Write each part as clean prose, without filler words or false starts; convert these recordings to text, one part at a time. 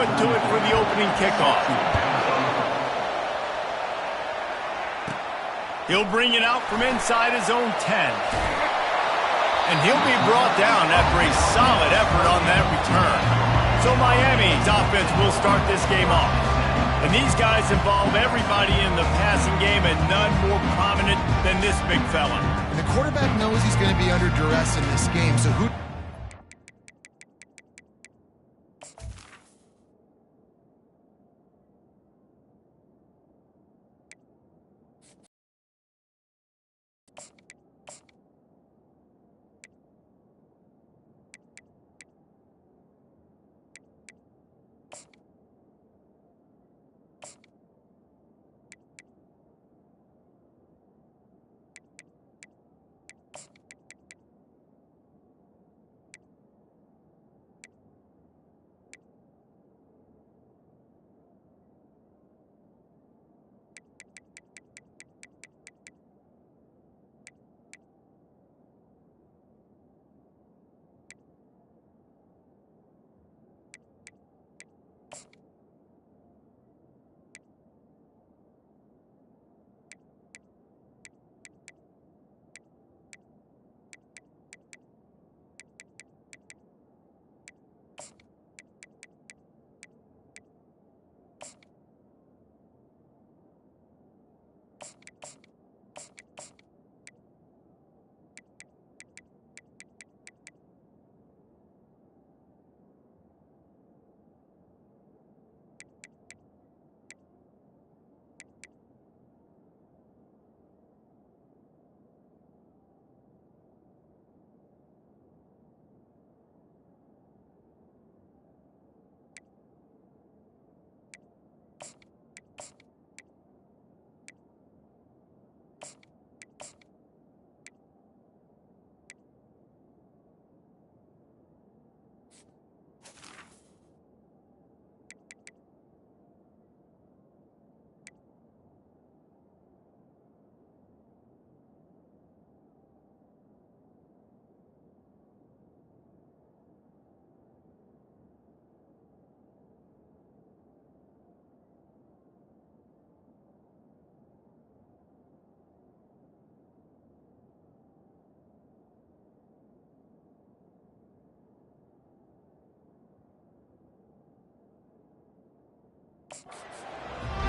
foot to it for the opening kickoff. He'll bring it out from inside his own 10. And he'll be brought down after a solid effort on that return. So Miami's offense will start this game off. And these guys involve everybody in the passing game, and none more prominent than this big fella. And the quarterback knows he's going to be under duress in this game, so who...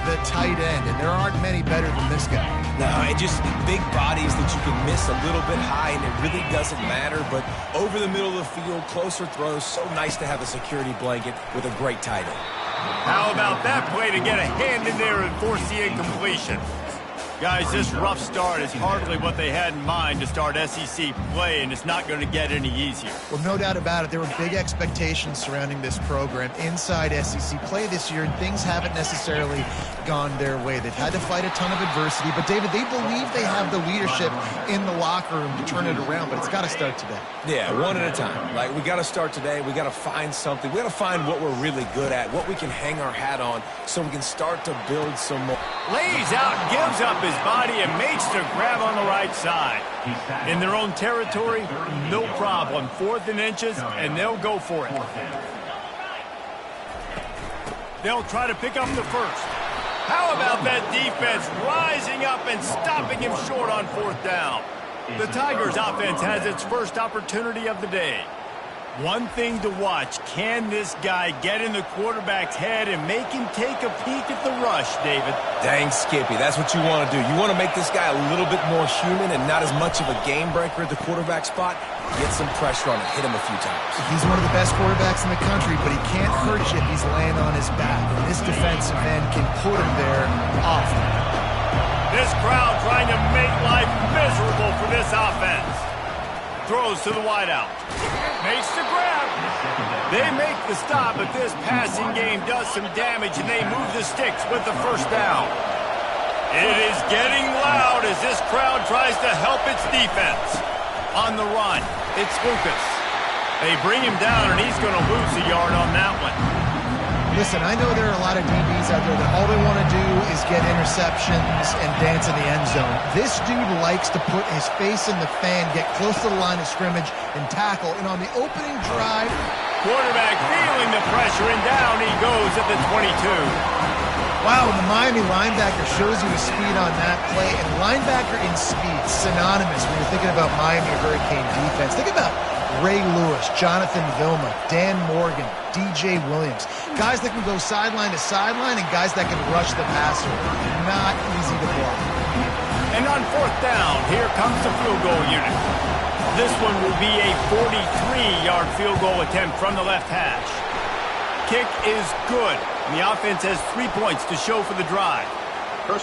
The tight end, and there aren't many better than this guy. No, and just big bodies that you can miss a little bit high, and it really doesn't matter. But over the middle of the field, closer throws, so nice to have a security blanket with a great tight end. How about that play to get a hand in there and force the incompletion? Guys, this rough start is hardly what they had in mind to start SEC play, and it's not going to get any easier. Well, no doubt about it. There were big expectations surrounding this program inside SEC play this year, and things haven't necessarily gone their way. They've had to fight a ton of adversity, but, David, they believe they have the leadership in the locker room to turn it around, but it's got to start today. Yeah, one at a time. Like, we got to start today. We got to find something. We got to find what we're really good at, what we can hang our hat on, so we can start to build some more. Lays out, gives up his body, and makes the grab on the right side. In their own territory, no problem. 4th and inches, and they'll go for it. They'll try to pick up the first. How about that defense rising up and stopping him short on 4th down? The Tigers' offense has its first opportunity of the day. One thing to watch, can this guy get in the quarterback's head and make him take a peek at the rush, David? Dang, Skippy, that's what you want to do. You want to make this guy a little bit more human and not as much of a game breaker at the quarterback spot. Get some pressure on him, hit him a few times. He's one of the best quarterbacks in the country, but he can't hurt you if he's laying on his back. And this defensive end can put him there often. This crowd trying to make life miserable for this offense. Throws to the wideout. Makes the grab. They make the stop, but this passing game does some damage, and they move the sticks with the first down. It is getting loud as this crowd tries to help its defense. On the run, it's Lucas. They bring him down, and he's going to lose a yard on that one. Listen, I know there are a lot of DBs out there that all they want to do is get interceptions and dance in the end zone. This dude likes to put his face in the fan, get close to the line of scrimmage, and tackle. And on the opening drive, Quarterback feeling the pressure, and down he goes at the 22. Wow, and the Miami linebacker shows you his speed on that play. And linebacker in speed, synonymous when you're thinking about Miami Hurricane defense. Think about Ray Lewis, Jonathan Vilma, Dan Morgan, DJ Williams. Guys that can go sideline to sideline and guys that can rush the passer. Not easy to block. And on fourth down, here comes the field goal unit. This one will be a 43-yard field goal attempt from the left hash. Kick is good. And the offense has 3 points to show for the drive.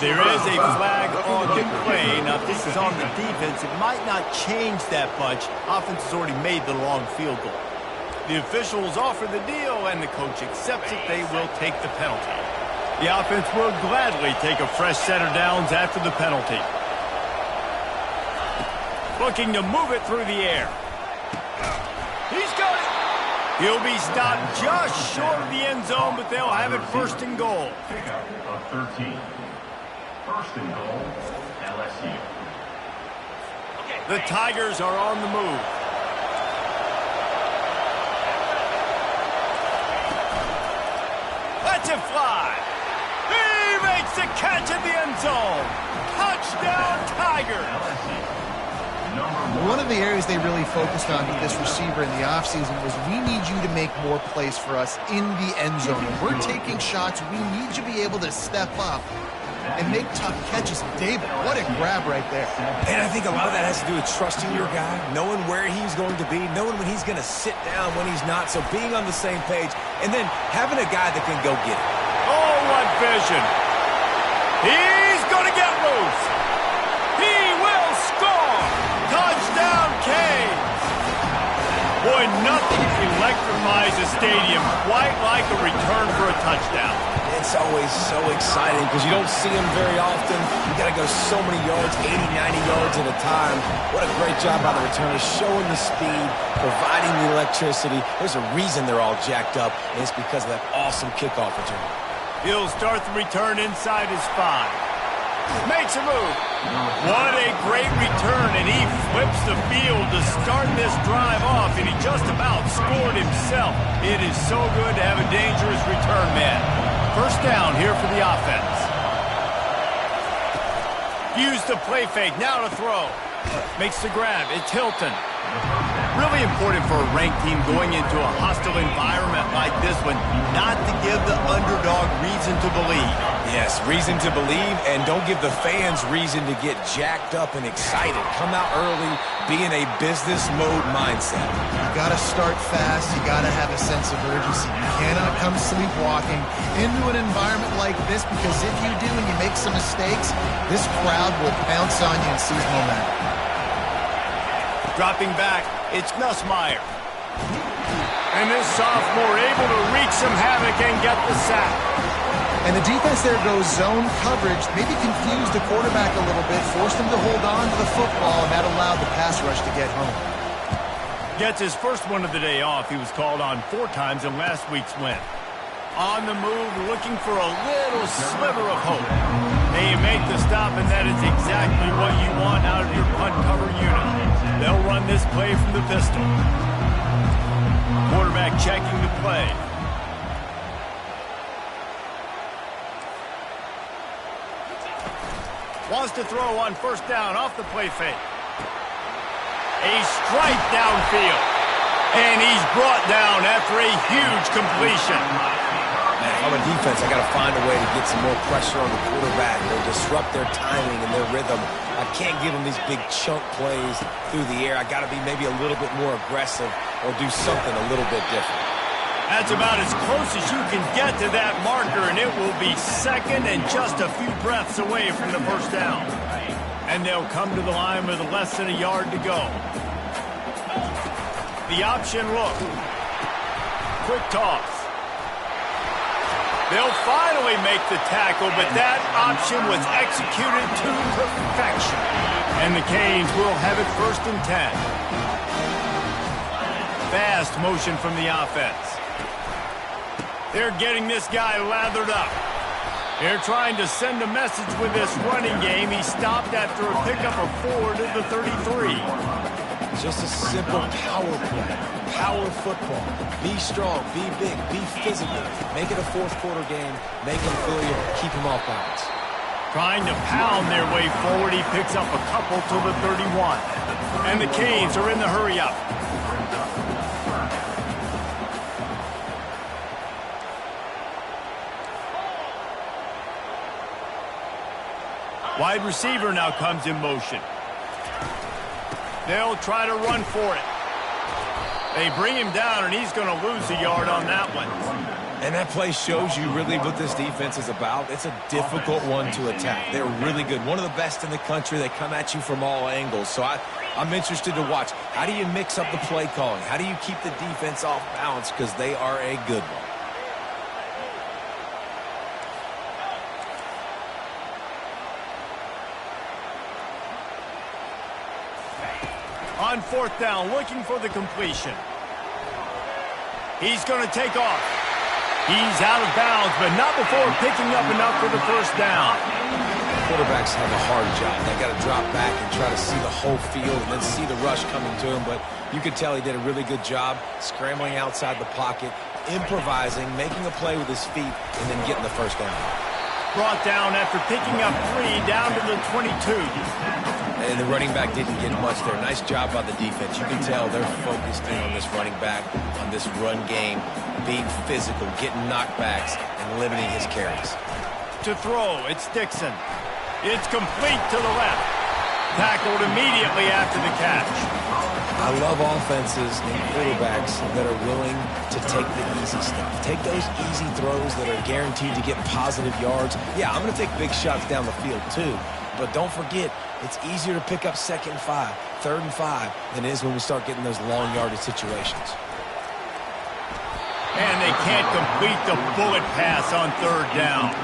There is a flag on the play. Now, if this is on the defense, it might not change that much. Offense has already made the long field goal. The officials offer the deal, and the coach accepts it. They will take the penalty. The offense will gladly take a fresh set of downs after the penalty. Looking to move it through the air. He's got it. He'll be stopped just short of the end zone, but they'll have it first and goal. Pickup of 13. First and goal, LSU. The Tigers are on the move. Lets it fly. He makes the catch at the end zone. Touchdown, Tigers. One of the areas they really focused on with this receiver in the offseason was we need you to make more plays for us in the end zone. When we're taking shots, we need you to be able to step up and make tough catches. David, what a grab right there. And I think a lot of that has to do with trusting your guy, knowing where he's going to be, knowing when he's going to sit down, when he's not. So being on the same page, and then having a guy that can go get it. Oh, what vision. He's going to get loose. He will score. Touchdown, Canes. Boy, nothing electrifies a stadium quite like a return for a touchdown. It's always so exciting because you don't see them very often. You got to go so many yards, 80, 90 yards at a time. What a great job by the returners, showing the speed, providing the electricity. There's a reason they're all jacked up, and it's because of that awesome kickoff return. He'll start the return inside his 5. Makes a move. What a great return, and he flips the field to start this drive off, and he just about scored himself. It is so good to have a dangerous return man. First down here for the offense. Use the play fake, now to throw. Makes the grab, it's Hilton. Really important for a ranked team going into a hostile environment like this one, not to give the underdog reason to believe. Yes, reason to believe, and don't give the fans reason to get jacked up and excited. Come out early, be in a business mode mindset. You got to start fast. You got to have a sense of urgency. You cannot come sleepwalking into an environment like this, because if you do and you make some mistakes, this crowd will pounce on you and seize momentum. Dropping back, it's Nussmeier. And this sophomore able to wreak some havoc and get the sack. And the defense there goes zone coverage, maybe confused the quarterback a little bit, forced him to hold on to the football, and that allowed the pass rush to get home. Gets his first one of the day off. He was called on 4 times in last week's win. On the move, looking for a little sliver of hope. They make the stop, and that is exactly what you want out of your punt cover unit. They'll run this play from the pistol. Quarterback checking the play. Wants to throw on first down off the play fake. A strike downfield. And he's brought down after a huge completion. Man, if I'm a defense, I got to find a way to get some more pressure on the quarterback or disrupt their timing and their rhythm. I can't give them these big chunk plays through the air. I got to be maybe a little bit more aggressive or do something a little bit different. That's about as close as you can get to that marker, and it will be second and just a few breaths away from the first down. And they'll come to the line with less than a yard to go. The option look. Quick toss. They'll finally make the tackle, but that option was executed to perfection. And the Canes will have it first and 10. Fast motion from the offense. They're getting this guy lathered up. They're trying to send a message with this running game. He stopped after a pickup of 4 to the 33. Just a simple power play, power football. Be strong, be big, be physical. Make it a fourth quarter game. Make them feel you, keep them off balance. Trying to pound their way forward, he picks up a couple to the 31. And the Canes are in the hurry-up. Wide receiver now comes in motion. They'll try to run for it. They bring him down, and he's going to lose a yard on that one. And that play shows you really what this defense is about. It's a difficult one to attack. They're really good. One of the best in the country. They come at you from all angles. So I'm interested to watch. How do you mix up the play calling? How do you keep the defense off balance? Because they are a good one. On fourth down, looking for the completion. He's going to take off. He's out of bounds, but not before picking up enough for the first down. Quarterbacks have a hard job. They got to drop back and try to see the whole field and then see the rush coming to him. But you could tell he did a really good job scrambling outside the pocket, improvising, making a play with his feet, and then getting the first down. Brought down after picking up 3 down to the 22. And the running back didn't get much there. Nice job by the defense. You can tell they're focused in on this running back, on this run game, being physical, getting knockbacks, and limiting his carries. To throw, it's Dixon. It's complete to the left. Tackled immediately after the catch. I love offenses and quarterbacks that are willing to take the easy stuff. Take those easy throws that are guaranteed to get positive yards. Yeah, I'm going to take big shots down the field too. But don't forget, it's easier to pick up 2nd and 5, 3rd and 5 than it is when we start getting those long yardage situations. And they can't complete the bullet pass on 3rd down.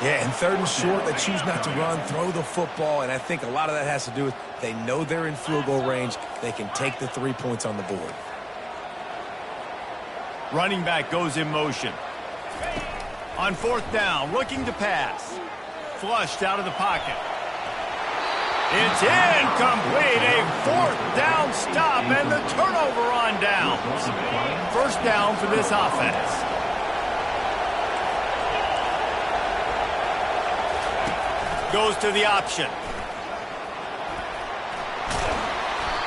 Yeah, and 3rd and short, they choose not to run, throw the football, and I think a lot of that has to do with they know they're in field goal range. They can take the 3 points on the board. Running back goes in motion. On 4th down, looking to pass. Flushed out of the pocket. It's incomplete. A 4th down stop and the turnover on downs. First down for this offense. Goes to the option.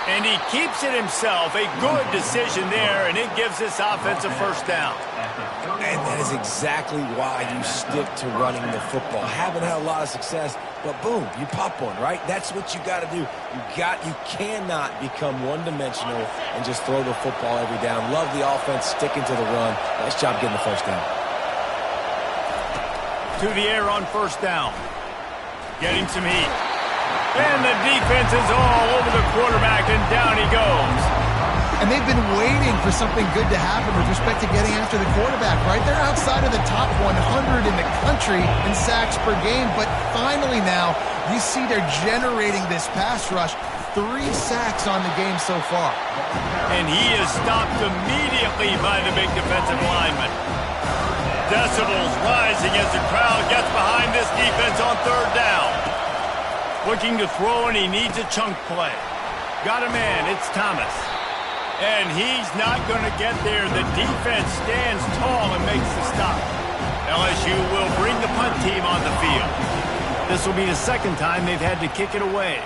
And he keeps it himself. A good decision there, and it gives this offense a first down. And that is exactly why you stick to running the football. Haven't had a lot of success, but boom, you pop one, right? That's what you got to do. You cannot become one-dimensional and just throw the football every down. Love the offense, sticking to the run. Nice job getting the first down. To the air on first down. Getting some heat. And the defense is all over the quarterback, and down he goes. And they've been waiting for something good to happen with respect to getting after the quarterback, right? They're outside of the top 100 in the country in sacks per game, but finally now you see they're generating this pass rush. 3 sacks on the game so far. And he is stopped immediately by the big defensive lineman. Decibels rising as the crowd gets behind this defense on 3rd down. Looking to throw, and he needs a chunk play. Got a man, it's Thomas. And he's not going to get there. The defense stands tall and makes the stop. LSU will bring the punt team on the field. This will be the 2nd time they've had to kick it away.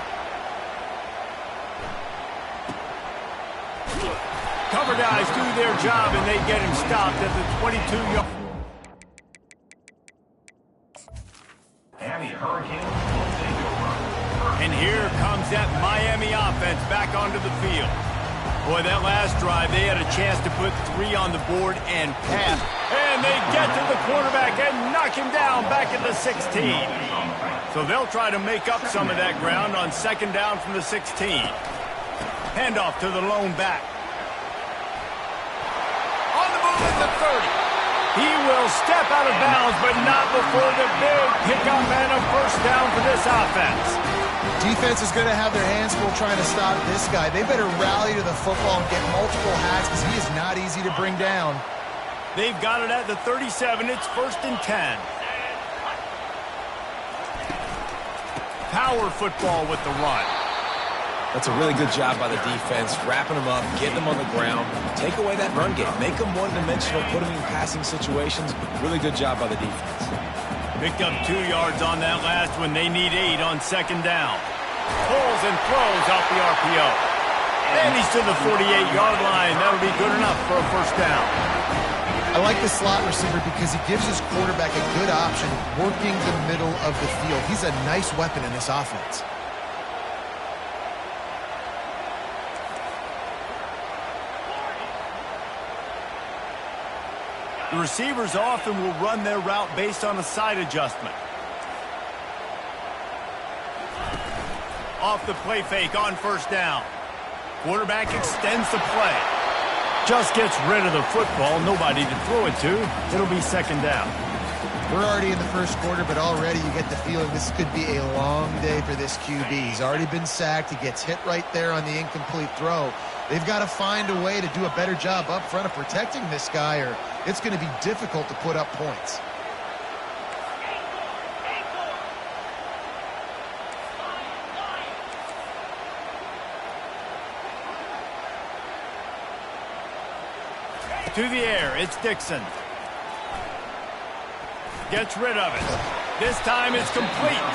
Cover guys do their job, and they get him stopped at the 22-yard. And here comes that Miami offense back onto the field. Boy, that last drive, they had a chance to put 3 on the board and pass. And they get to the quarterback and knock him down back at the 16. So they'll try to make up some of that ground on 2nd down from the 16. Handoff to the lone back. On the move at the 30. He will step out of bounds, but not before the big pickup and a first down for this offense. Defense is going to have their hands full trying to stop this guy. They better rally to the football and get multiple hats because he is not easy to bring down. They've got it at the 37. It's 1st and 10. Power football with the run. That's a really good job by the defense, wrapping them up, getting them on the ground, take away that run game, make them one-dimensional, put them in passing situations. Really good job by the defense. Picked up 2 yards on that last one. They need 8 on second down. Pulls and throws out the RPO. And he's to the 48-yard line. That'll be good enough for a first down. I like the slot receiver because he gives his quarterback a good option working the middle of the field. He's a nice weapon in this offense. The receivers often will run their route based on a side adjustment. Off the play fake on first down. Quarterback extends the play. Just gets rid of the football. Nobody to throw it to. It'll be second down. We're already in the first quarter, but already you get the feeling this could be a long day for this QB. He's already been sacked. He gets hit right there on the incomplete throw. They've got to find a way to do a better job up front of protecting this guy, or it's going to be difficult to put up points. To the air, it's Dixon. Gets rid of it. This time it's complete.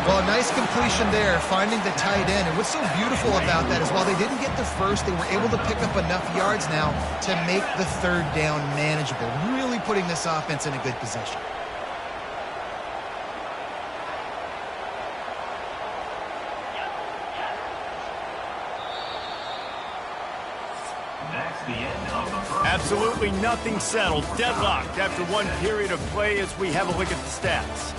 Well, a nice completion there, finding the tight end. And what's so beautiful about that is while they didn't get the first, they were able to pick up enough yards now to make the third down manageable, really putting this offense in a good position. Absolutely nothing settled. Deadlocked after one period of play as we have a look at the stats.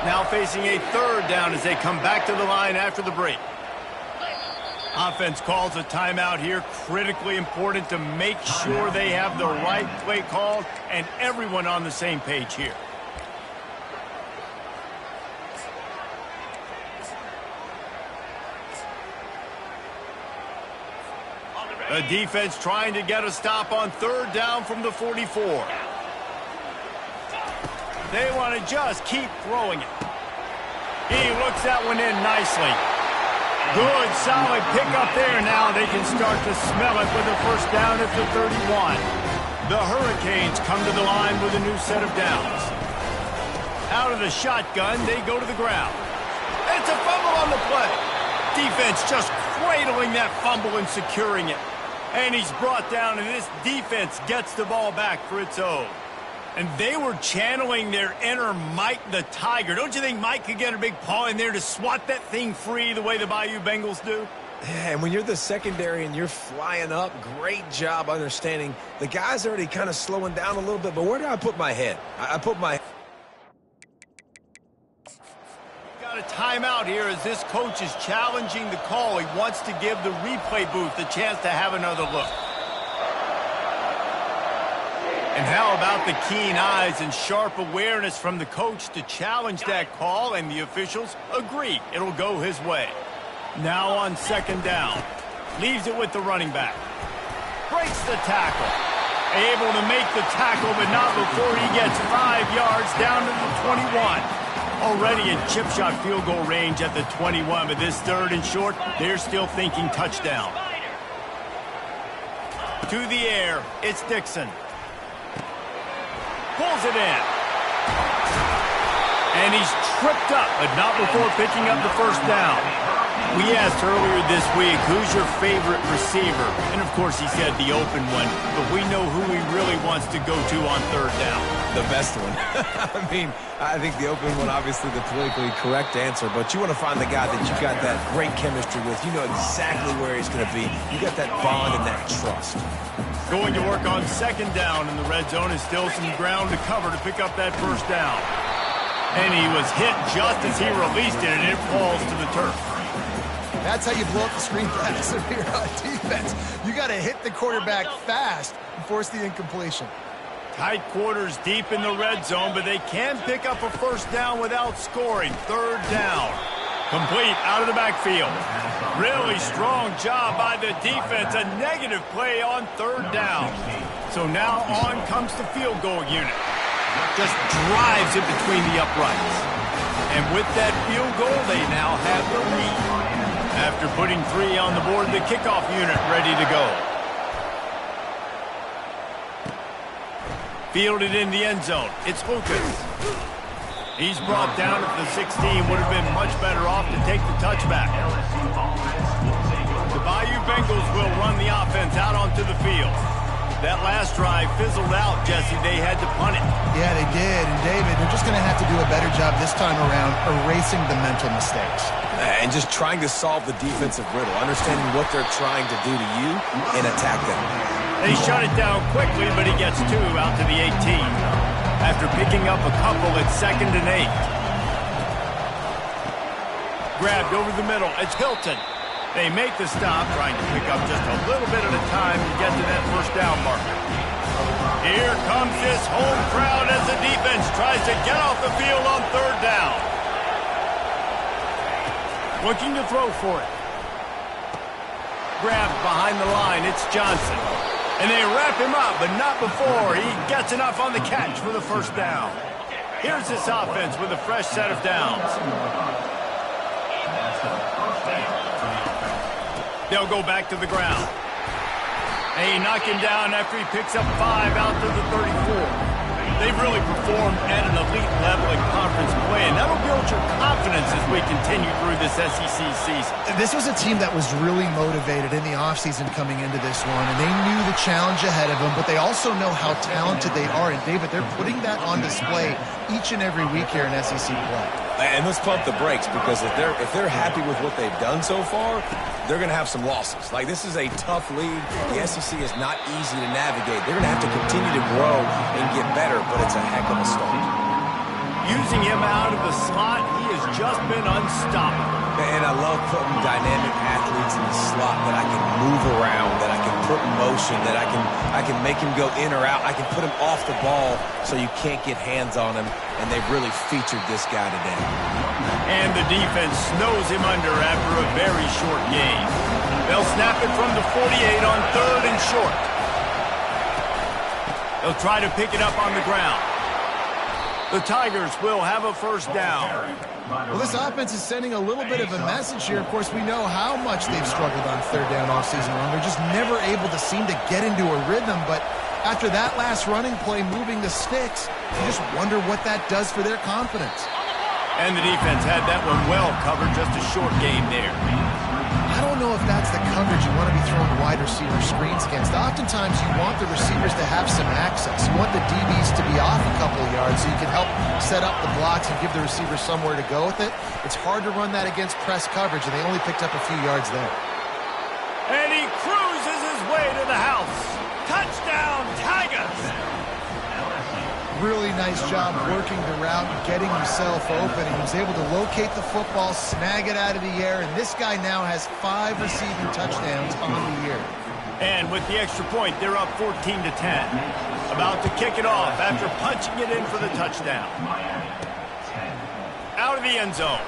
Now facing a third down as they come back to the line after the break. Offense calls a timeout here. Critically important to make sure they have the right play called and everyone on the same page here. The defense trying to get a stop on third down from the 44. They want to just keep throwing it. He looks that one in nicely. Good, solid pickup there. Now they can start to smell it with a first down at the 31. The Hurricanes come to the line with a new set of downs. Out of the shotgun, they go to the ground. It's a fumble on the play. Defense just cradling that fumble and securing it. And he's brought down, and this defense gets the ball back for its own. And they were channeling their inner Mike the Tiger. Don't you think Mike could get a big paw in there to swat that thing free the way the Bayou Bengals do? Yeah, and when you're the secondary and you're flying up, great job understanding. The guy's already kind of slowing down a little bit, but where do I put my head? I put my... Got a timeout here as this coach is challenging the call. He wants to give the replay booth a chance to have another look. And how about the keen eyes and sharp awareness from the coach to challenge that call, and the officials agree it'll go his way. Now on second down. Leaves it with the running back. Breaks the tackle. Able to make the tackle, but not before he gets 5 yards down to the 21. Already in chip shot field goal range at the 21, but this third and short, they're still thinking touchdown. To the air, it's Dixon. Pulls it in. And he's tripped up, but not before picking up the first down. We asked earlier this week, who's your favorite receiver? And, of course, he said the open one, but we know who he really wants to go to on third down. The best one. I mean, I think the open one, obviously the politically correct answer, but you want to find the guy that you got that great chemistry with. You know exactly where he's going to be. You got that bond and that trust. Going to work on second down in the red zone, is still some ground to cover to pick up that first down. And he was hit just as he released it, and it falls to the turf. That's how you blow up the screen pass if you're on defense. You got to hit the quarterback fast and force the incompletion. Tight quarters deep in the red zone, but they can pick up a first down without scoring. Third down. Complete out of the backfield. Really strong job by the defense. A negative play on third down. So now on comes the field goal unit. Just drives it between the uprights. And with that field goal, they now have the lead. After putting 3 on the board, the kickoff unit ready to go. Fielded in the end zone. It's Lucas. He's brought down at the 16. Would have been much better off to take the touchback. The Bayou Bengals will run the offense out onto the field. That last drive fizzled out, Jesse. They had to punt it. Yeah, they did. And, David, they're just going to have to do a better job this time around erasing the mental mistakes. And just trying to solve the defensive riddle, understanding what they're trying to do to you and attack them. They shut it down quickly, but he gets 2 out to the 18. After picking up a couple, it's 2nd and 8. Grabbed over the middle. It's Hilton. They make the stop, trying to pick up just a little bit at a time to get to that first down marker. Here comes this home crowd as the defense tries to get off the field on 3rd down. Looking to throw for it. Grabbed behind the line. It's Johnson. And they wrap him up, but not before he gets enough on the catch for the first down. Here's this offense with a fresh set of downs. They'll go back to the ground. They knock him down after he picks up 5 out to the 34. They've really performed at an elite level in conference play, and that'll build your confidence as we continue through this SEC season. This was a team that was really motivated in the offseason coming into this one, and they knew the challenge ahead of them, but they also know how talented they are. And, David, they're putting that on display each and every week here in SEC play. And let's pump the brakes, because if they're happy with what they've done so far, they're going to have some losses. Like, this is a tough league. The SEC is not easy to navigate. They're going to have to continue to grow and get better, but it's a heck of a start. Using him out of the slot, he has just been unstoppable. And I love putting dynamic athletes in the slot that I can move around, that I can put in motion, that I can make him go in or out. I can put him off the ball so you can't get hands on him, and they've really featured this guy today. And the defense snows him under after a very short game. They'll snap it from the 48 on 3rd and short. They'll try to pick it up on the ground. The Tigers will have a first down. Well, this offense is sending a little bit of a message here. Of course, we know how much they've struggled on 3rd down all season long. They're just never able to seem to get into a rhythm. But after that last running play, moving the sticks, you just wonder what that does for their confidence. And the defense had that one well covered, just a short game there. I don't know if that's the coverage you want to be throwing wide receiver screens against. Oftentimes, you want the receivers to have some access. You want the DBs to be off a couple of yards so you can help set up the blocks and give the receiver somewhere to go with it. It's hard to run that against press coverage, and they only picked up a few yards there. And he cruises his way to the house. Touchdown, Tigers! Really nice job working the route and getting himself open. He was able to locate the football, snag it out of the air, and this guy now has 5 receiving touchdowns on the year. And with the extra point, they're up 14-10. About to kick it off after punching it in for the touchdown. Out of the end zone.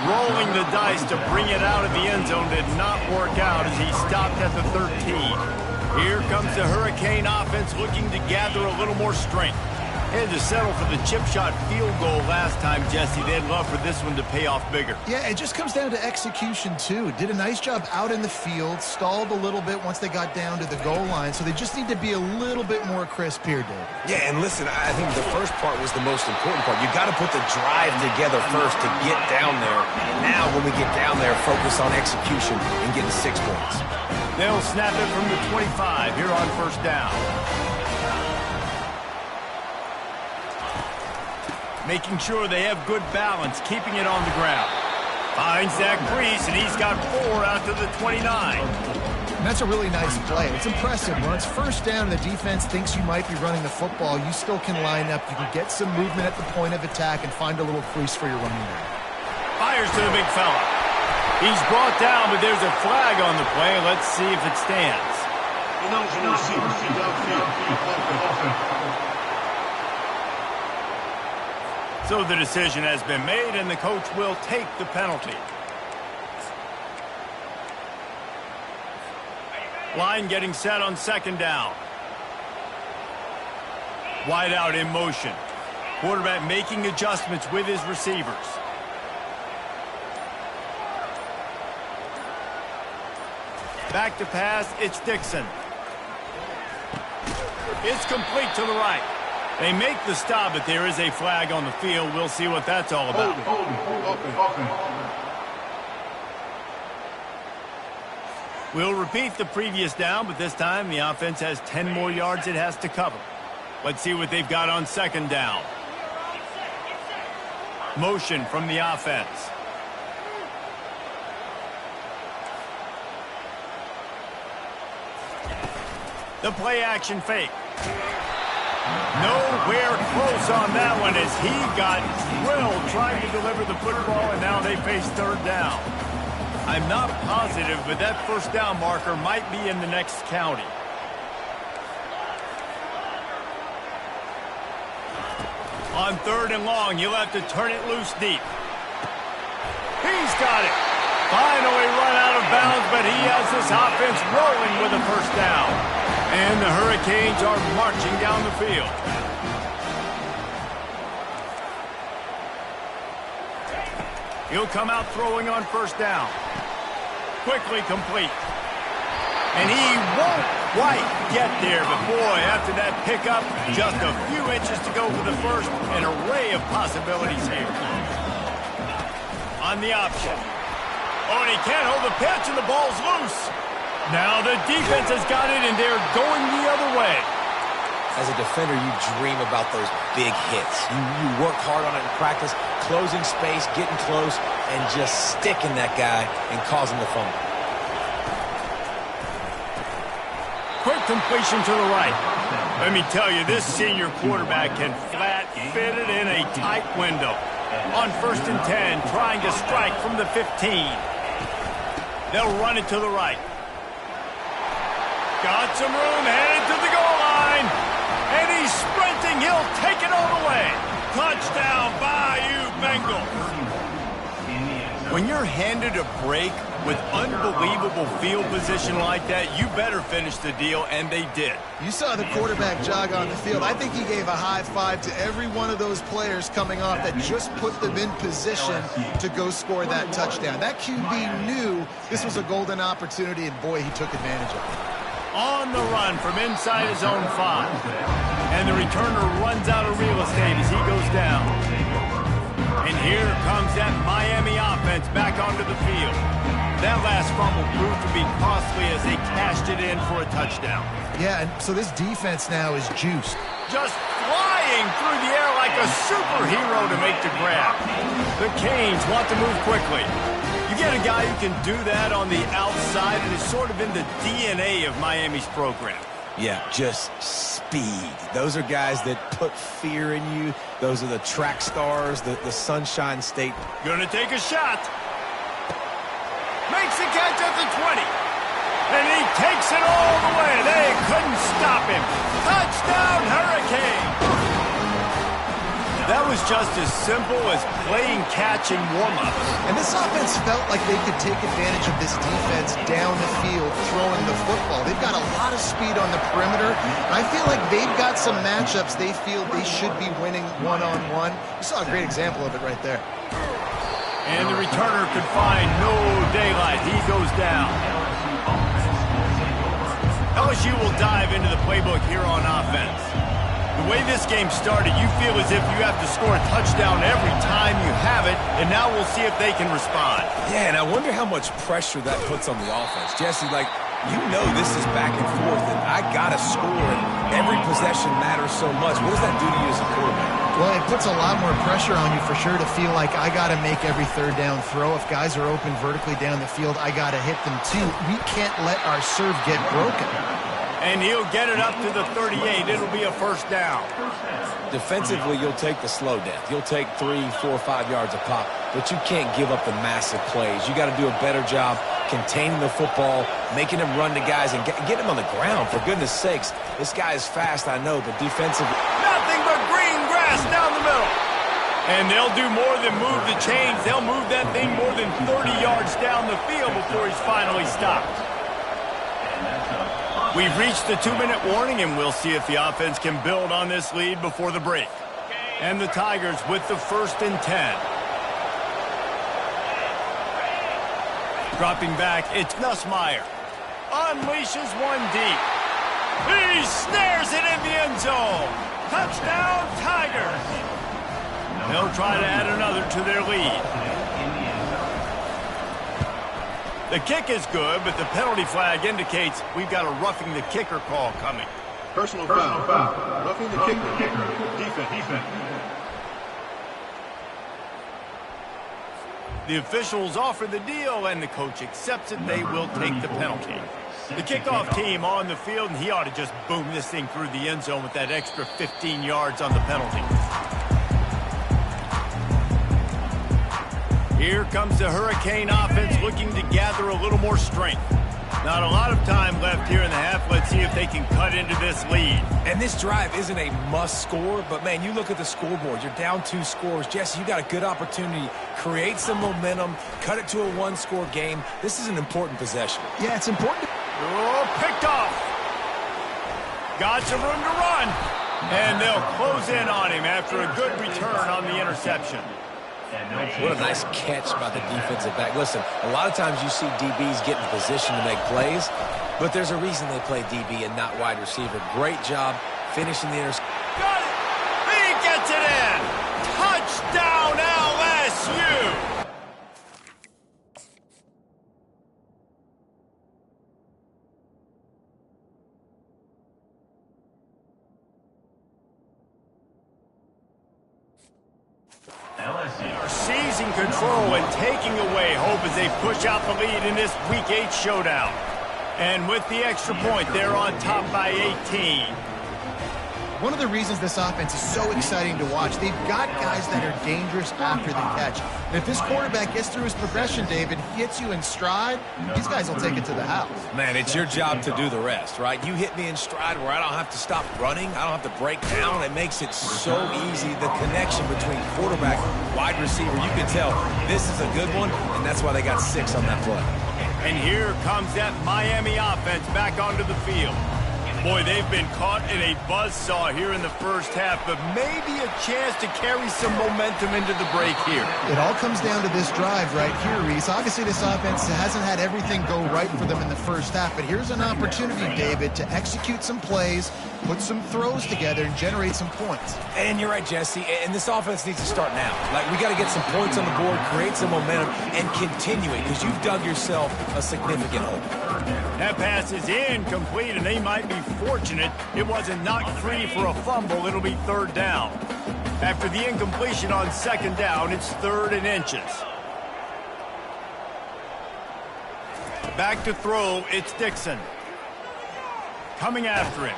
Rolling the dice to bring it out of the end zone did not work out as he stopped at the 13. Here comes the Hurricane offense looking to gather a little more strength. Had to settle for the chip shot field goal last time, Jesse. They'd love for this one to pay off bigger. Yeah, it just comes down to execution, too. Did a nice job out in the field, stalled a little bit once they got down to the goal line, so they just need to be a little bit more crisp here, Dave. Yeah, and listen, I think the first part was the most important part. You got to put the drive together first to get down there. Now, when we get down there, focus on execution and getting 6 points. They'll snap it from the 25 here on first down. Making sure they have good balance, keeping it on the ground. Finds Zach Priest, and he's got 4 out to the 29. And that's a really nice play. It's impressive. When it's first down and the defense thinks you might be running the football, you still can line up. You can get some movement at the point of attack and find a little crease for your running back. Fires to the big fella. He's brought down, but there's a flag on the play. Let's see if it stands. So the decision has been made, and the coach will take the penalty. Line getting set on second down. Wide out in motion. Quarterback making adjustments with his receivers. Back to pass, it's Dixon. It's complete to the right. They make the stop, but there is a flag on the field. We'll see what that's all about. We'll repeat the previous down, but this time the offense has 10 more yards it has to cover. Let's see what they've got on second down. Motion from the offense. The play action fake. Nowhere close on that one as he got drilled trying to deliver the football, and now they face third down. I'm not positive, but that first down marker might be in the next county. On third and long, you'll have to turn it loose deep. He's got it. Finally run out of bounds, but he has this offense rolling with a first down. And the Hurricanes are marching down the field. He'll come out throwing on first down. Quickly complete. And he won't quite get there, but boy, after that pickup, just a few inches to go for the first. An array of possibilities here. On the option. Oh, and he can't hold the pitch, and the ball's loose. Now the defense has got it, and they're going the other way. As a defender, you dream about those big hits. You work hard on it in practice, closing space, getting close, and just sticking that guy and causing the fumble. Quick completion to the right. Let me tell you, this senior quarterback can flat fit it in a tight window. On first and 10, trying to strike from the 15. They'll run it to the right. Got some room, headed to the goal line. And he's sprinting. He'll take it all the way. Touchdown, Bayou Bengals. When you're handed a break with unbelievable field position like that, you better finish the deal, and they did. You saw the quarterback jog on the field. I think he gave a high five to every one of those players coming off that just put them in position to go score that touchdown. That QB knew this was a golden opportunity, and boy, he took advantage of it. On the run from inside his own 5. And the returner runs out of real estate as he goes down. And here comes that Miami offense back onto the field. That last fumble proved to be costly as they cashed it in for a touchdown. Yeah, and so this defense now is juiced. Just flying through the air like a superhero to make the grab. The Canes want to move quickly. You get a guy who can do that on the outside, and it's sort of in the DNA of Miami's program. Yeah, just speed. Those are guys that put fear in you. Those are the track stars, the Sunshine State. Gonna take a shot. Makes the catch at the 20. And he takes it all the way. They couldn't stop him. Touchdown, Hurricane. That was just as simple as playing catch in warm-ups. And this offense felt like they could take advantage of this defense down the field, throwing the football. They've got a lot of speed on the perimeter. And I feel like they've got some matchups they feel they should be winning one-on-one. You saw a great example of it right there. And the returner could find no daylight. He goes down. LSU will dive into the playbook here on offense. The way this game started, you feel as if you have to score a touchdown every time you have it, and now we'll see if they can respond. Yeah, and I wonder how much pressure that puts on the offense. Jesse, like, you know this is back and forth, and I got to score, and every possession matters so much. What does that do to you as a quarterback? Well, it puts a lot more pressure on you for sure to feel like I got to make every third down throw. If guys are open vertically down the field, I got to hit them too. We can't let our serve get broken. And he'll get it up to the 38. It'll be a first down. Defensively, you'll take the slow down. You'll take 3, 4, 5 yards a pop, but you can't give up the massive plays. You got to do a better job containing the football, making him run to guys, and get him on the ground. For goodness sakes, this guy is fast, I know, but defensively... Nothing but green grass down the middle. And they'll do more than move the chains. They'll move that thing more than 30 yards down the field before he's finally stopped. We've reached the 2-minute warning, and we'll see if the offense can build on this lead before the break. And the Tigers with the 1st and 10. Dropping back, it's Nussmeier. Unleashes one deep. He snares it in the end zone. Touchdown, Tigers. They'll try to add another to their lead. The kick is good, but the penalty flag indicates we've got a roughing the kicker call coming. Personal foul. Roughing the kicker. Defense. The officials offer the deal, and the coach accepts it. They will take the penalty. The kickoff team on the field, and he ought to just boom this thing through the end zone with that extra 15 yards on the penalty. Here comes the Hurricane offense looking to gather a little more strength. Not a lot of time left here in the half. Let's see if they can cut into this lead. And this drive isn't a must score, but man, you look at the scoreboard. You're down 2 scores. Jesse, you got a good opportunity. Create some momentum. Cut it to a 1-score game. This is an important possession. Yeah, it's important. Oh, picked off. Got some room to run. And they'll close in on him after a good return on the interception. What a nice catch by the defensive back. Listen, a lot of times you see DBs get in position to make plays, but there's a reason they play DB and not wide receiver. Great job finishing the interception. Got it! He gets it in! Touchdown, LSU! Are seizing control and taking away hope as they push out the lead in this Week 8 showdown. And with the extra point, they're on top by 18. One of the reasons this offense is so exciting to watch, they've got guys that are dangerous after the catch. And if this quarterback gets through his progression, David, hits you in stride, these guys will take it to the house. Man, it's your job to do the rest, right? You hit me in stride where I don't have to stop running. I don't have to break down. It makes it so easy. The connection between quarterback, wide receiver, you can tell this is a good one, and that's why they got 6 on that play. And here comes that Miami offense back onto the field. Boy, they've been caught in a buzzsaw here in the first half, but maybe a chance to carry some momentum into the break here. It all comes down to this drive right here, Reese. Obviously, this offense hasn't had everything go right for them in the first half, but here's an opportunity, David, to execute some plays, put some throws together, and generate some points. And you're right, Jesse, and this offense needs to start now. Like, we got to get some points on the board, create some momentum, and continue it, because you've dug yourself a significant hole. That pass is incomplete, and they might be fortunate it wasn't knocked free for a fumble. It'll be 3rd down. After the incompletion on 2nd down, it's 3rd and inches. Back to throw, it's Dixon. Coming after him.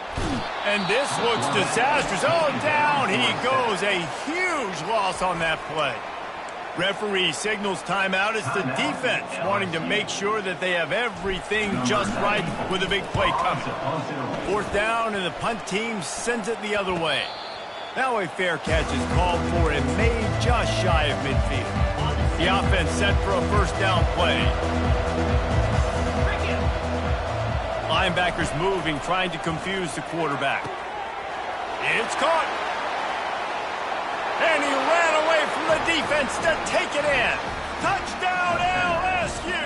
And this looks disastrous. Oh, down he goes. A huge loss on that play. Referee signals timeout. It's the defense wanting to make sure that they have everything just right with a big play coming. 4th down, and the punt team sends it the other way. Now a fair catch is called for and made just shy of midfield. The offense set for a 1st down play. Linebackers moving, trying to confuse the quarterback. It's caught. And he ran away from the defense to take it in. Touchdown, LSU!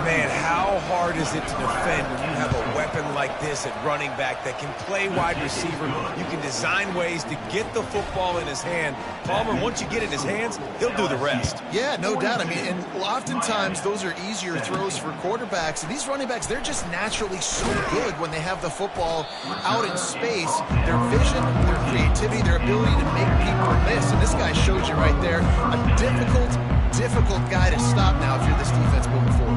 Man, how hard is it to defend when you have a weapon like this at running back that can play wide receiver? You can design ways to get the football in his hand. Palmer, once you get it in his hands, he'll do the rest. Yeah, no doubt. I mean, and oftentimes those are easier throws for quarterbacks. And these running backs, they're just naturally so good when they have the football out in space. Their vision, their creativity, their ability to make people miss. And this guy showed you right there a difficult guy to stop now if you're this defense moving forward.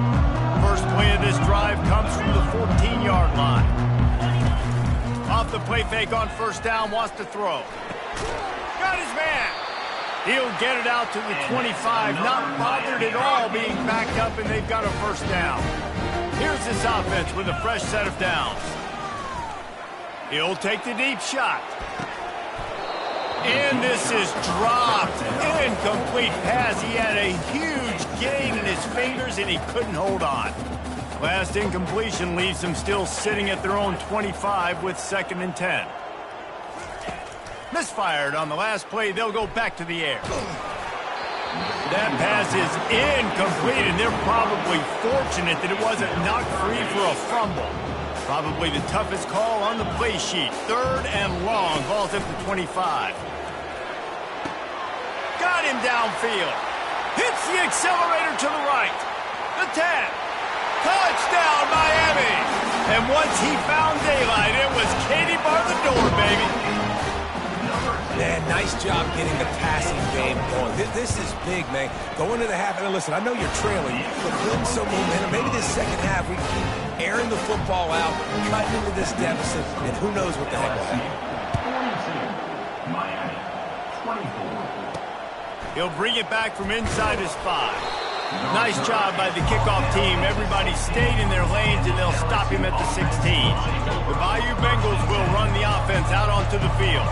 First play of this drive comes from the 14-yard line. Off the play fake on 1st down, wants to throw. Got his man. He'll get it out to the 25, not bothered at all being backed up, and they've got a 1st down. Here's this offense with a fresh set of downs. He'll take the deep shot. And this is dropped. Incomplete pass. He had a huge gain in his fingers, and he couldn't hold on. Last incompletion leaves them still sitting at their own 25 with 2nd and 10. Misfired on the last play. They'll go back to the air. That pass is incomplete, and they're probably fortunate that it wasn't knocked free for a fumble. Probably the toughest call on the play sheet. 3rd and long. Ball's at the 25. Got him downfield. Hits the accelerator to the right. The 10. Touchdown, Miami. And once he found daylight, it was Katie bar the door, baby. Man, nice job getting the passing game going. This is big, man. Going to the half, and listen, I know you're trailing, but building some momentum. Maybe this second half we keep airing the football out, cutting into this deficit, and who knows what the heck will happen. 22, Miami, 24. He'll bring it back from inside his 5. Nice job by the kickoff team. Everybody stayed in their lanes, and they'll stop him at the 16. The Bayou Bengals will run the offense out onto the field.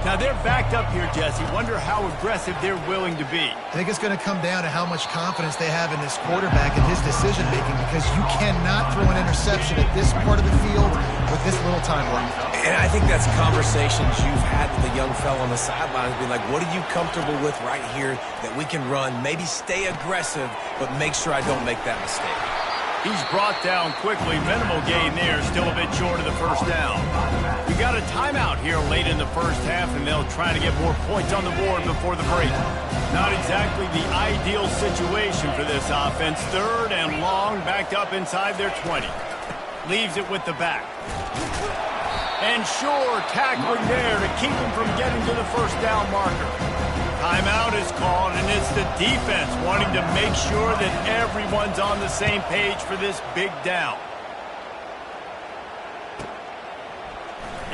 Now, they're backed up here, Jesse. Wonder how aggressive they're willing to be. I think it's going to come down to how much confidence they have in this quarterback and his decision-making, because you cannot throw an interception at this part of the field with this little time left. And I think that's conversations you've had with the young fella on the sidelines, being like, what are you comfortable with right here that we can run? Maybe stay aggressive, but make sure I don't make that mistake. He's brought down quickly. Minimal gain there, still a bit short of the first down. We got a timeout here late in the first half, and they'll try to get more points on the board before the break. Not exactly the ideal situation for this offense. 3rd and long, backed up inside their 20. Leaves it with the back. And sure, tackling there to keep him from getting to the first down marker. Timeout is called, and it's the defense wanting to make sure that everyone's on the same page for this big down.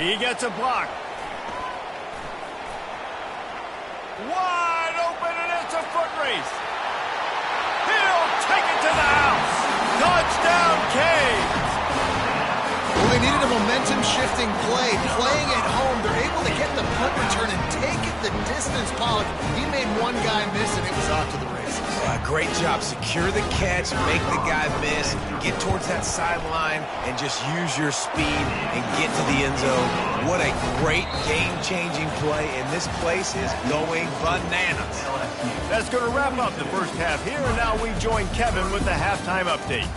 He gets a block. Wide open, and it's a foot race. He'll take it to the house. Touchdown, Canes. Well, they needed a momentum-shifting play. Playing at home, they're able to get the punt return and take it the distance. Pollock, he made one guy miss, and it was off to the races. Great job. Secure the catch, make the guy miss, get towards that sideline, and just use your speed and get to the end zone. What a great game-changing play, and this place is going bananas. That's going to wrap up the first half here, and now we join Kevin with the halftime update.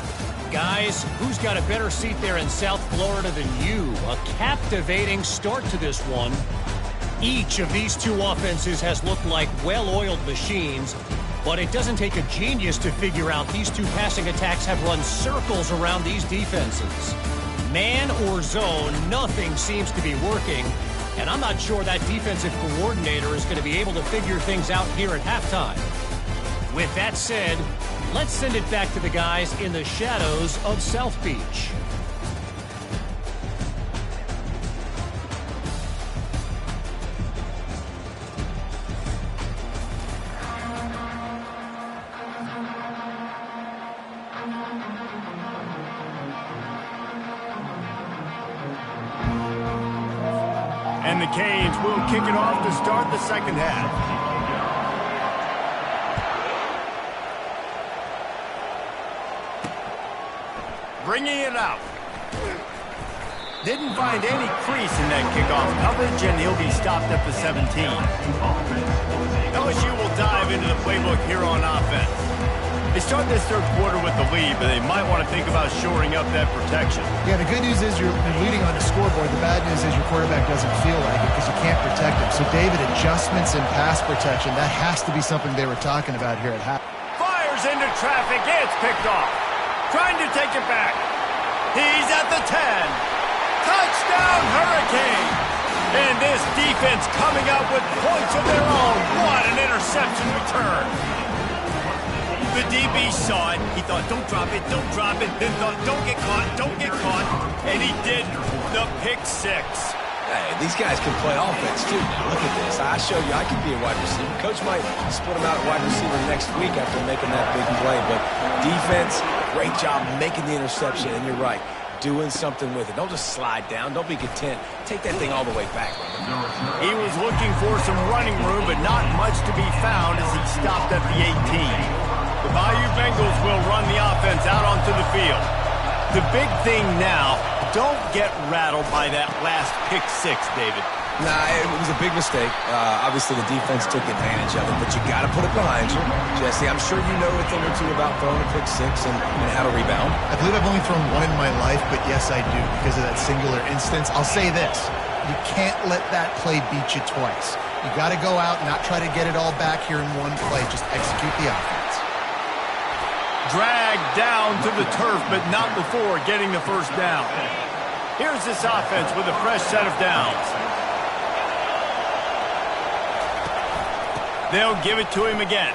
Guys, who's got a better seat there in South Florida than you? A captivating start to this one. Each of these two offenses has looked like well-oiled machines, but it doesn't take a genius to figure out these two passing attacks have run circles around these defenses. Man or zone, nothing seems to be working, and I'm not sure that defensive coordinator is going to be able to figure things out here at halftime. With that said, let's send it back to the guys in the shadows of South Beach. And the Canes will kick it off to start the second half. Bringing it out. Didn't find any crease in that kickoff coverage, and he'll be stopped at the 17. LSU will dive into the playbook here on offense. They start this third quarter with the lead, but they might want to think about shoring up that protection. Yeah, the good news is you're leading on the scoreboard. The bad news is your quarterback doesn't feel like it because you can't protect him. So, David, adjustments in pass protection, that has to be something they were talking about here at half. Fires into traffic. It's picked off. Trying to take it back. He's at the 10. Touchdown, Hurricane. And this defense coming up with points of their own. What an interception return. The DB saw it. He thought, don't drop it, don't drop it. Then thought, don't get caught, don't get caught. And he did the pick six. Hey, these guys can play offense, too. Now, look at this. I show you I can be a wide receiver. Coach might split him out at wide receiver next week after making that big play. But defense, great job making the interception. And you're right, doing something with it. Don't just slide down. Don't be content. Take that thing all the way back. He was looking for some running room, but not much to be found as he stopped at the 18. The Bayou Bengals will run the offense out onto the field. The big thing now, don't get rattled by that last pick six, David. Nah, it was a big mistake. Obviously, the defense took advantage of it, but you got to put it behind you. Jesse, I'm sure you know a thing or two about throwing a pick six and how to rebound. I believe I've only thrown one in my life, but yes, I do because of that singular instance. I'll say this. You can't let that play beat you twice. You got to go out and not try to get it all back here in one play. Just execute the offense. Dragged down to the turf, but not before getting the first down. Here's this offense with a fresh set of downs. They'll give it to him again.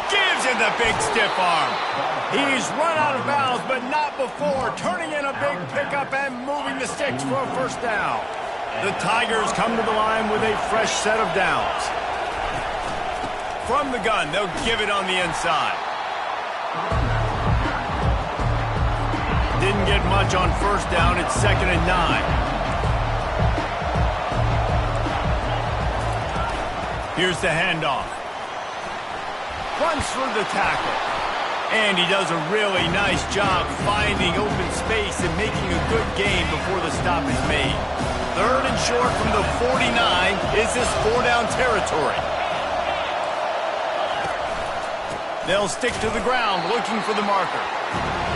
Gives him the big stiff arm. He's run out of bounds, but not before turning in a big pickup and moving the sticks for a first down. The Tigers come to the line with a fresh set of downs. From the gun, they'll give it on the inside. Didn't get much on first down. It's 2nd and 9. Here's the handoff. Runs through the tackle. And he does a really nice job finding open space and making a good gain before the stop is made. 3rd and short from the 49. Is this 4-down territory? They'll stick to the ground looking for the marker.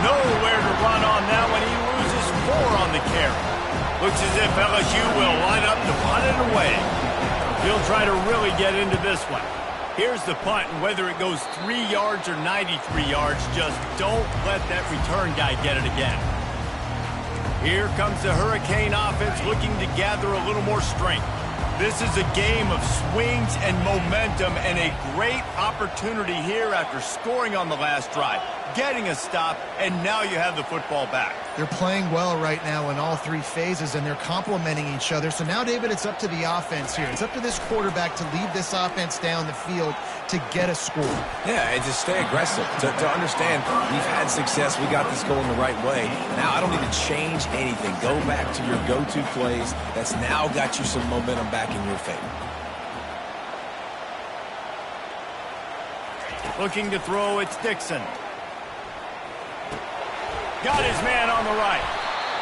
Nowhere to run on that one. He loses 4 on the carry. Looks as if LSU will line up to punt it away. He'll try to really get into this one. Here's the punt, and whether it goes 3 yards or 93 yards, just don't let that return guy get it again. Here comes the Hurricane offense looking to gather a little more strength. This is a game of swings and momentum and a great opportunity here after scoring on the last drive, getting a stop, and now you have the football back. They're playing well right now in all 3 phases, and they're complementing each other. So now, David, it's up to the offense here. It's up to this quarterback to lead this offense down the field to get a score. Yeah, and to stay aggressive, to understand we've had success, we got this going the right way. Now I don't need to change anything. Go back to your go-to plays. That's now got you some momentum back in your favor. Looking to throw, it's Dixon. Got his man on the right.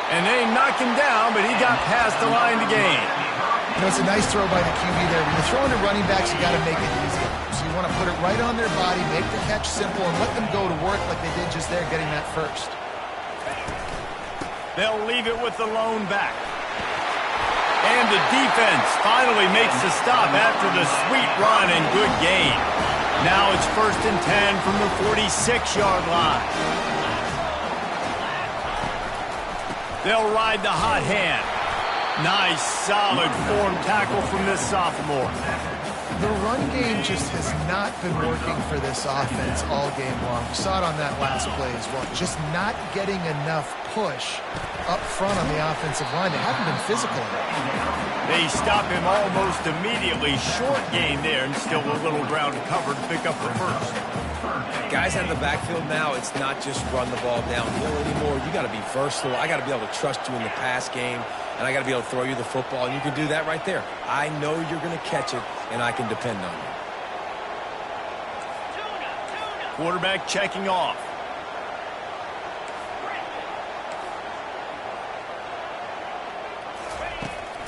And they knocked him down, but he got past the line to gain. You know, it's a nice throw by the QB there. When you're throwing to running backs, you got to make it easy. So you want to put it right on their body, make the catch simple, and let them go to work like they did just there, getting that first. They'll leave it with the lone back. And the defense finally makes the stop after the sweet run and good gain. Now it's 1st and 10 from the 46-yard line. They'll ride the hot hand. Nice, solid form tackle from this sophomore. The run game just has not been working for this offense all game long. We saw it on that last play as well. Just not getting enough push up front on the offensive line. They haven't been physical enough. They stop him almost immediately. Short gain there, and still a little ground covered to pick up the first. Guys out of the backfield now, it's not just run the ball downhill anymore. You got to be versatile. I got to be able to trust you in the pass game, and I got to be able to throw you the football, and you can do that right there. I know you're going to catch it, and I can depend on you. Quarterback checking off.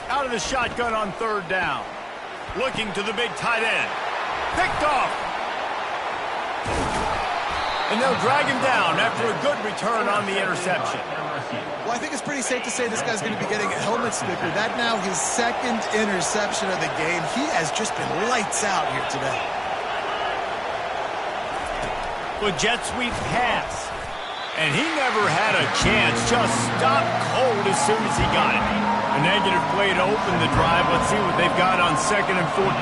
Out of the shotgun on 3rd down. Looking to the big tight end. Picked off. And they'll drag him down after a good return on the interception. Well, I think it's pretty safe to say this guy's going to be getting a helmet sticker. That now his 2nd interception of the game. He has just been lights out here today. With jet sweep pass. And he never had a chance. Just stopped cold as soon as he got it. A negative play to open the drive. Let's see what they've got on 2nd and 14.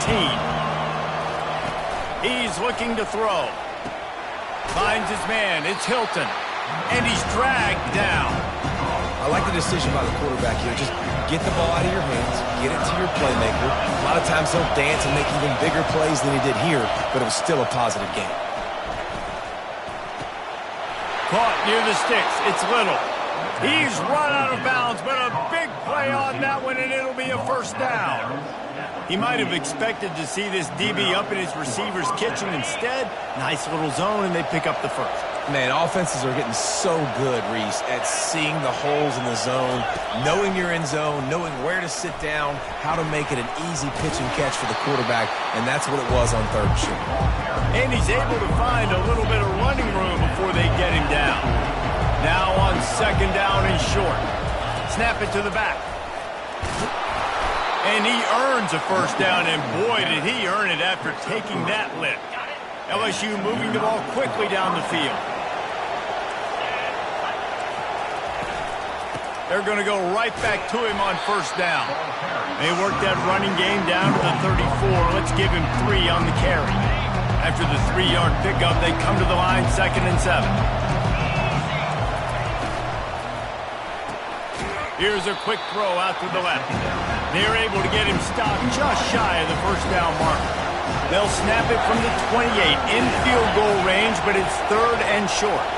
He's looking to throw. Finds his man. It's Hilton. And he's dragged down. I like the decision by the quarterback here. Just get the ball out of your hands. Get it to your playmaker. A lot of times he'll dance and make even bigger plays than he did here, but it was still a positive game. Caught near the sticks. It's Little. He's run out of bounds, but a big play on that one, and it'll be a first down. He might have expected to see this DB up in his receiver's kitchen. Instead, nice little zone, and they pick up the first. Man, offenses are getting so good, Reese, at seeing the holes in the zone, knowing your end zone, knowing where to sit down, how to make it an easy pitch and catch for the quarterback, and that's what it was on 3rd and short. And he's able to find a little bit of running room before they get him down. Now on 2nd down and short. Snap it to the back. And he earns a 1st down, and boy, did he earn it after taking that lift. LSU moving the ball quickly down the field. They're going to go right back to him on 1st down. They work that running game down to the 34. Let's give him 3 on the carry. After the 3-yard pickup, they come to the line 2nd and 7. Here's a quick throw out to the left. They're able to get him stopped just shy of the 1st down marker. They'll snap it from the 28 in field goal range, but it's 3rd and short.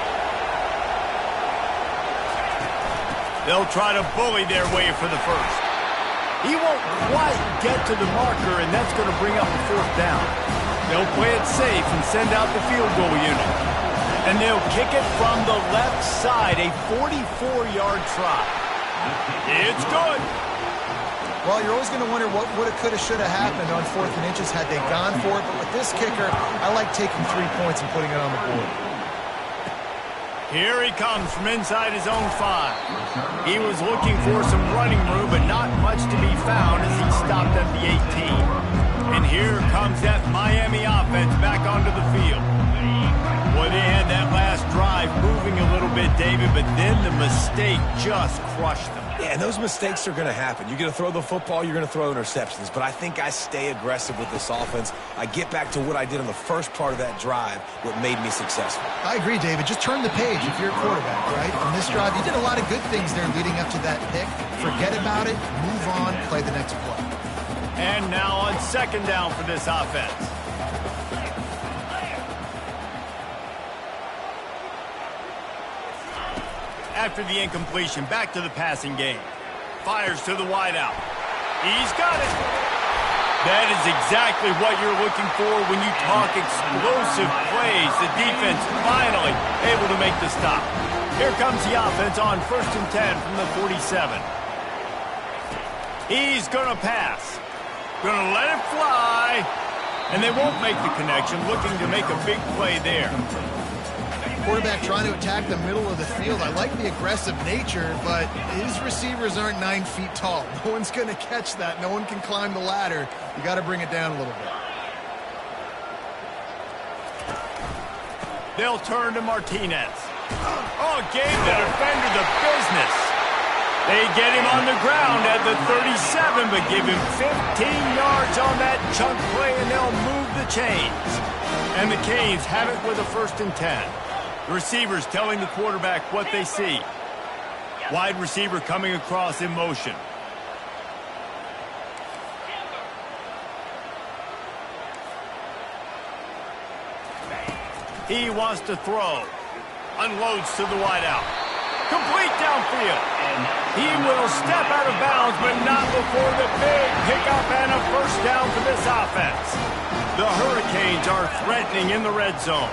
They'll try to bully their way for the 1st. He won't quite get to the marker, and that's going to bring up a 4th down. They'll play it safe and send out the field goal unit. And they'll kick it from the left side, a 44-yard try. It's good. Well, you're always going to wonder what woulda, coulda, shoulda happened on 4th and inches had they gone for it. But with this kicker, I like taking 3 points and putting it on the board. Here he comes from inside his own 5. He was looking for some running room, but not much to be found as he stopped at the 18. And here comes that Miami offense back onto the field. Boy, they had that last drive moving a little bit, David, but then the mistake just crushed them. Yeah, and those mistakes are going to happen. You're going to throw the football, you're going to throw interceptions. But I think I stay aggressive with this offense. I get back to what I did on the first part of that drive, what made me successful. I agree, David. Just turn the page if you're a quarterback, right? On this drive, you did a lot of good things there leading up to that pick. Forget about it, move on, play the next play. And now on 2nd down for this offense. After the incompletion, back to the passing game. Fires to the wideout. He's got it. That is exactly what you're looking for when you talk explosive plays. The defense finally able to make the stop. Here comes the offense on 1st and 10 from the 47. He's going to pass. Going to let it fly. And they won't make the connection, looking to make a big play there. Quarterback trying to attack the middle of the field. I like the aggressive nature, but his receivers aren't 9 feet tall. No one's going to catch that. No one can climb the ladder. You got to bring it down a little bit. They'll turn to Martinez. Oh, gave the defender the business. They get him on the ground at the 37, but give him 15 yards on that chunk play, and they'll move the chains. And the Canes have it with a 1st and 10. The receivers telling the quarterback what they see. Wide receiver coming across in motion. He wants to throw. Unloads to the wideout. Complete downfield. He will step out of bounds, but not before the big pickup and a 1st down for this offense. The Hurricanes are threatening in the red zone.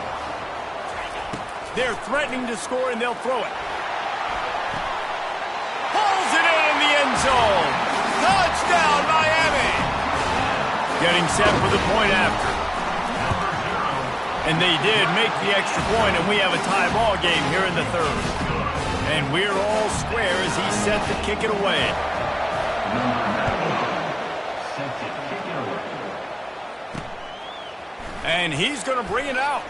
They're threatening to score, and they'll throw it. Pulls it in the end zone. Touchdown, Miami. Getting set for the point after. And they did make the extra point, and we have a tie ball game here in the 3rd. And we're all square as he set to kick it away. And he's going to bring it out.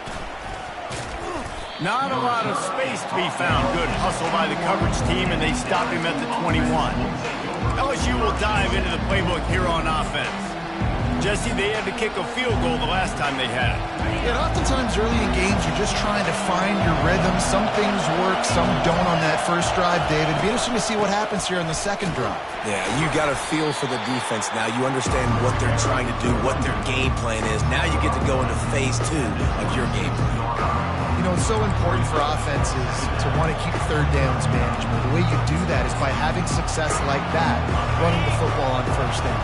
Not a lot of space to be found. Good hustle by the coverage team, and they stop him at the 21. LSU will dive into the playbook here on offense. Jesse, they had to kick a field goal the last time they had it. Yeah, oftentimes early in games, you're just trying to find your rhythm. Some things work, some don't on that first drive, David. It'd be interesting to see what happens here on the second drive. Yeah, you got a feel for the defense now. You understand what they're trying to do, what their game plan is. Now you get to go into phase 2 of your game plan. You know, it's so important for offenses to want to keep 3rd downs management. The way you do that is by having success like that, running the football on 1st down.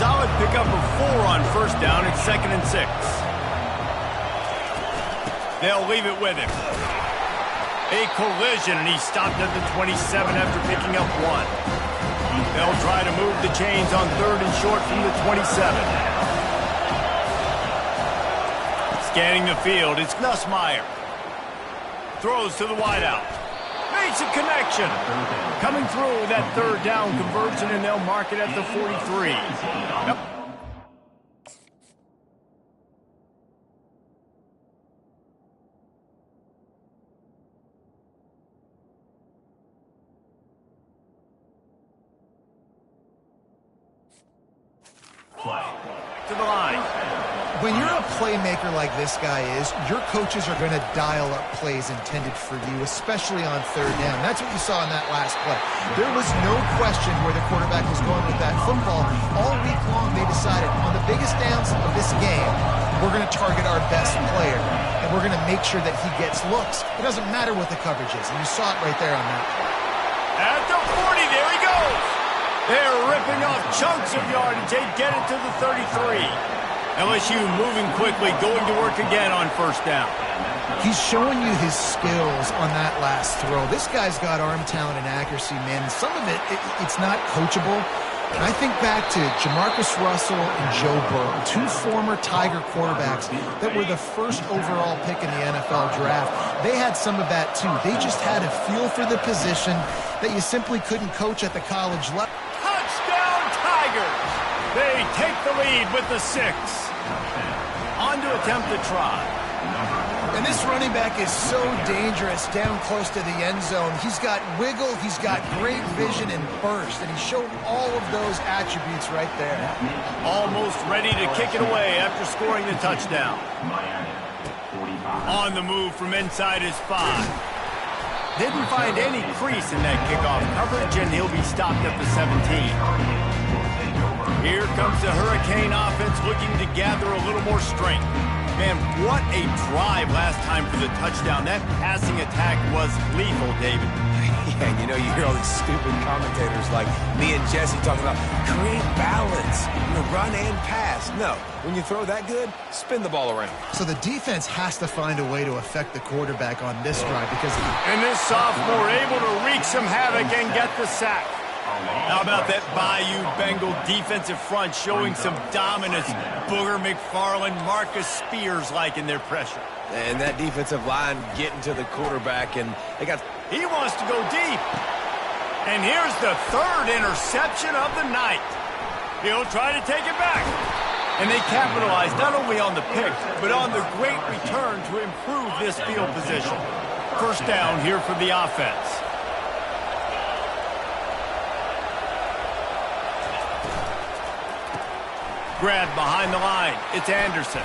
Solid pickup of 4 on 1st down. It's 2nd and 6. They'll leave it with him. A collision, and he stopped at the 27 after picking up 1. They'll try to move the chains on 3rd and short from the 27. Scanning the field, it's Nussmeier. Throws to the wideout. Makes a connection. Coming through that 3rd down conversion, and they'll mark it at the 43. Yep. To the line. When you're a playmaker like this guy is, your coaches are going to dial up plays intended for you, especially on 3rd down. That's what you saw in that last play. There was no question where the quarterback was going with that football. All week long, they decided on the biggest downs of this game, we're going to target our best player, and we're going to make sure that he gets looks. It doesn't matter what the coverage is, and you saw it right there on that play. At the 40, there he goes. They're ripping off chunks of yardage. They get it to the 33. LSU moving quickly, going to work again on 1st down. He's showing you his skills on that last throw. This guy's got arm talent and accuracy, man. And some of it's not coachable. And I think back to Jamarcus Russell and Joe Burrow, 2 former Tiger quarterbacks that were the first overall pick in the NFL draft. They had some of that, too. They just had a feel for the position that you simply couldn't coach at the college level. Touchdown, Tigers! They take the lead with the 6. On to attempt the try. And this running back is so dangerous down close to the end zone. He's got wiggle, he's got great vision and burst, and he showed all of those attributes right there. Almost ready to kick it away after scoring the touchdown. On the move from inside his 5. Didn't find any crease in that kickoff coverage, and he'll be stopped at the 17. Here comes the Hurricane offense looking to gather a little more strength. Man, what a drive last time for the touchdown. That passing attack was lethal, David. Yeah, you know, you hear all these stupid commentators like me and Jesse talking about create balance, run and pass. No, when you throw that good, spin the ball around. So the defense has to find a way to affect the quarterback on this drive because... And this sophomore able to wreak some havoc and get the sack. How about that Bayou Bengal defensive front showing some dominance? Booger McFarland, Marcus Spears-like in their pressure. And that defensive line getting to the quarterback, and they got... He wants to go deep. And here's the 3rd interception of the night. He'll try to take it back. And they capitalize not only on the pick, but on the great return to improve this field position. 1st down here for the offense. Grab behind the line. It's Anderson.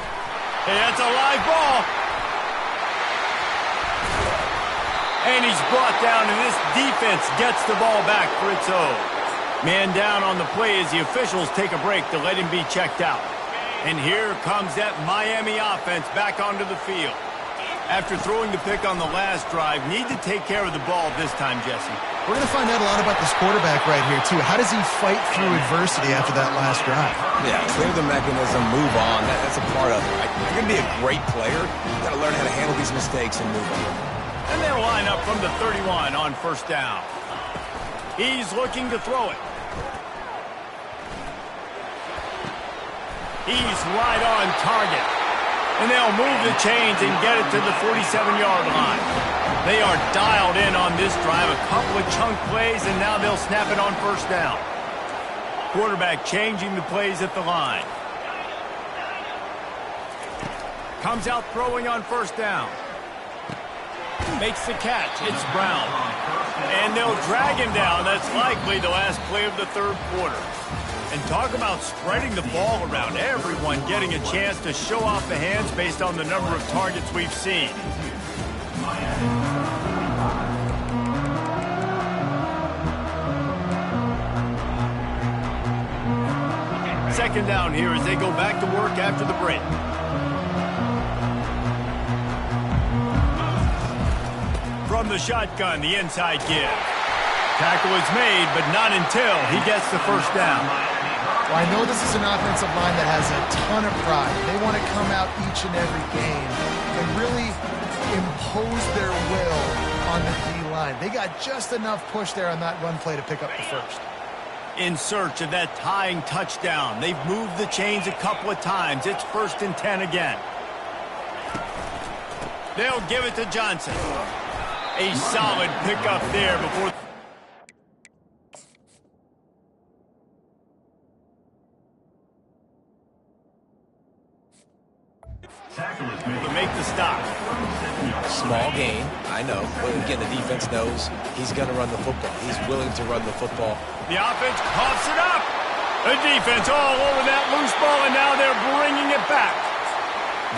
Hey, that's a live ball. And he's brought down, and this defense gets the ball back for its own. Man down on the play as the officials take a break to let him be checked out. And here comes that Miami offense back onto the field. After throwing the pick on the last drive, need to take care of the ball this time, Jesse. We're going to find out a lot about this quarterback right here, too. How does he fight through adversity after that last drive? Yeah, clear the mechanism, move on. That's a part of it, right? You're going to be a great player. You've got to learn how to handle these mistakes and move on. And they'll line up from the 31 on 1st down. He's looking to throw it. He's right on target. And they'll move the chains and get it to the 47-yard line. They are dialed in on this drive. A couple of chunk plays, and now they'll snap it on 1st down. Quarterback changing the plays at the line. Comes out throwing on 1st down. Makes the catch. It's Brown. And they'll drag him down. That's likely the last play of the 3rd quarter. And talk about spreading the ball around. Everyone getting a chance to show off the hands based on the number of targets we've seen. Second down here as they go back to work after the break. From the shotgun, the inside give. Tackle is made, but not until he gets the 1st down. Well, I know this is an offensive line that has a ton of pride. They want to come out each and every game and really impose their will on time. They got just enough push there on that run play to pick up the first. In search of that tying touchdown. They've moved the chains a couple of times. It's 1st and 10 again. They'll give it to Johnson. A solid pickup there before... to make the stop. Small gain, I know. But again, the defense knows he's going to run the football. He's willing to run the football. The offense coughs it up. The defense all over that loose ball, and now they're bringing it back.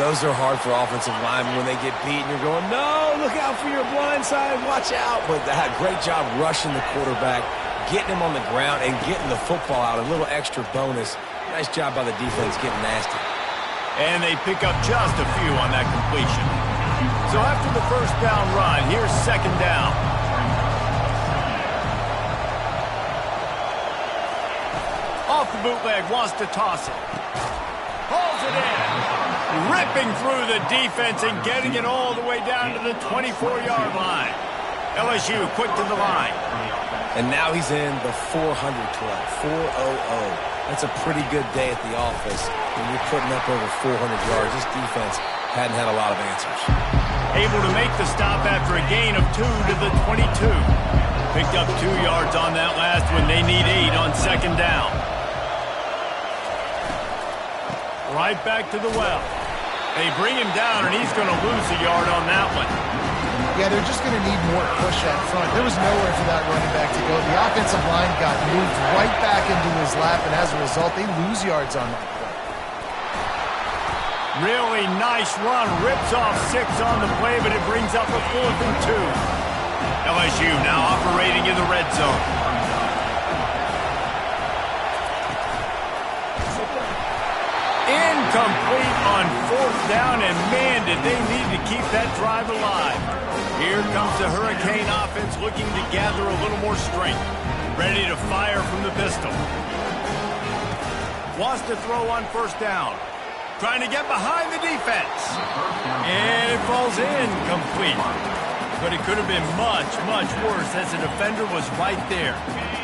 Those are hard for offensive linemen when they get beat and you're going, no, look out for your blind side, watch out. But they had a great job rushing the quarterback, getting him on the ground, and getting the football out. A little extra bonus. Nice job by the defense getting nasty. And they pick up just a few on that completion. So after the first down run, here's 2nd down. Off the bootleg, wants to toss it. Hauls it in. Ripping through the defense and getting it all the way down to the 24-yard line. LSU quick to the line. And now he's in the 400 club, 400. That's a pretty good day at the office when you're putting up over 400 yards. This defense hadn't had a lot of answers. Able to make the stop after a gain of 2 to the 22. Picked up 2 yards on that last one. They need 8 on 2nd down. Right back to the well. They bring him down, and he's going to lose a yard on that one. Yeah, they're just going to need more push up front. There was nowhere for that running back to go. The offensive line got moved right back into his lap, and as a result, they lose yards on that play. Really nice run. Rips off 6 on the play, but it brings up a 4th and 2. LSU now operating in the red zone. Incomplete on 4th down, and man, did they need to keep that drive alive. Here comes the Hurricane offense looking to gather a little more strength. Ready to fire from the pistol. Wants to throw on 1st down. Trying to get behind the defense. And it falls incomplete. But it could have been much, much worse as the defender was right there.